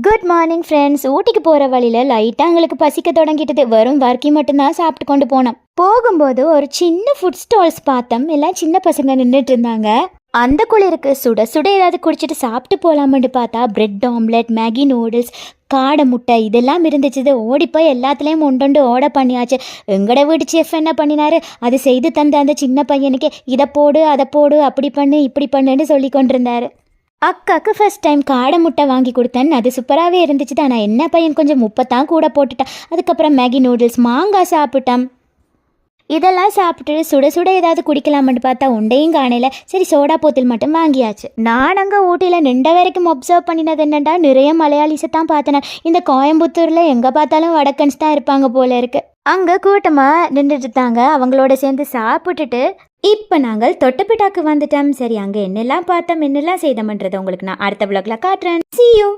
Good morning friends. ஊட்டிக்கு போகிற வழியில் லைட்டாக எங்களுக்கு பசிக்க தொடங்கிட்டது. வெறும் வர்க்கி மட்டும்தான் சாப்பிட்டு கொண்டு போனோம். போகும்போது ஒரு சின்ன ஃபுட் ஸ்டால்ஸ் பார்த்தோம். எல்லாம் சின்ன பசங்க நின்றுட்டு இருந்தாங்க. அந்த குளிருக்கு சுட சுட ஏதாவது குடிச்சிட்டு சாப்பிட்டு போகலாமென்று பார்த்தா பிரெட் ஆம்லெட், மேகி நூடுல்ஸ், காடை முட்டை இதெல்லாம் இருந்துச்சு. ஓடிப்போய் எல்லாத்துலேயும் ஒண்டொண்டு ஆர்டர் பண்ணியாச்சு. எங்கட வீட்டு செஃப் என்ன பண்ணினாரு, அது செய்து தந்த அந்த சின்ன பையனுக்கு இதை போடு அதை போடு அப்படி பண்ணு இப்படி பண்ணுன்னு சொல்லி கொண்டிருந்தாரு. அக்காவுக்கு ஃபர்ஸ்ட் டைம் காடை முட்டை வாங்கி கொடுத்தேன். அது சூப்பராகவே இருந்துச்சு. ஆனால் என்ன பையன் கொஞ்சம் முப்பத்தான் கூட போட்டுட்டான். அதுக்கப்புறம் மேகி நூடுல்ஸ், மாங்காய் சாப்பிட்டேன். இதெல்லாம் சாப்பிட்டுட்டு சுட சுட ஏதாவது குடிக்கலாம்னு பார்த்தா உண்டையும் காணையில். சரி சோடா போத்தில் மட்டும் வாங்கியாச்சு. நான் அங்கே ஊட்டியில் நின்ற வரைக்கும் அப்சர்வ் பண்ணினது என்னென்னா, நிறைய மலையாளிஸை தான் பார்த்தேன். இந்த கோயம்புத்தூரில் எங்கே பார்த்தாலும் வடக்கன்ஸ் தான் இருப்பாங்க போல இருக்கு. அங்கே கூட்டமாக நின்றுட்டு இருந்தாங்க. அவங்களோட சேர்ந்து சாப்பிட்டுட்டு இப்போ நாங்கள் தொட்டப்பிட்டாக்கு வந்துட்டோம். சரி, அங்கே என்னெல்லாம் பார்த்தோம் என்னெல்லாம் செய்தோம்ன்றதை உங்களுக்கு நான் அடுத்த விளாக்ல காட்டுறேன். See you.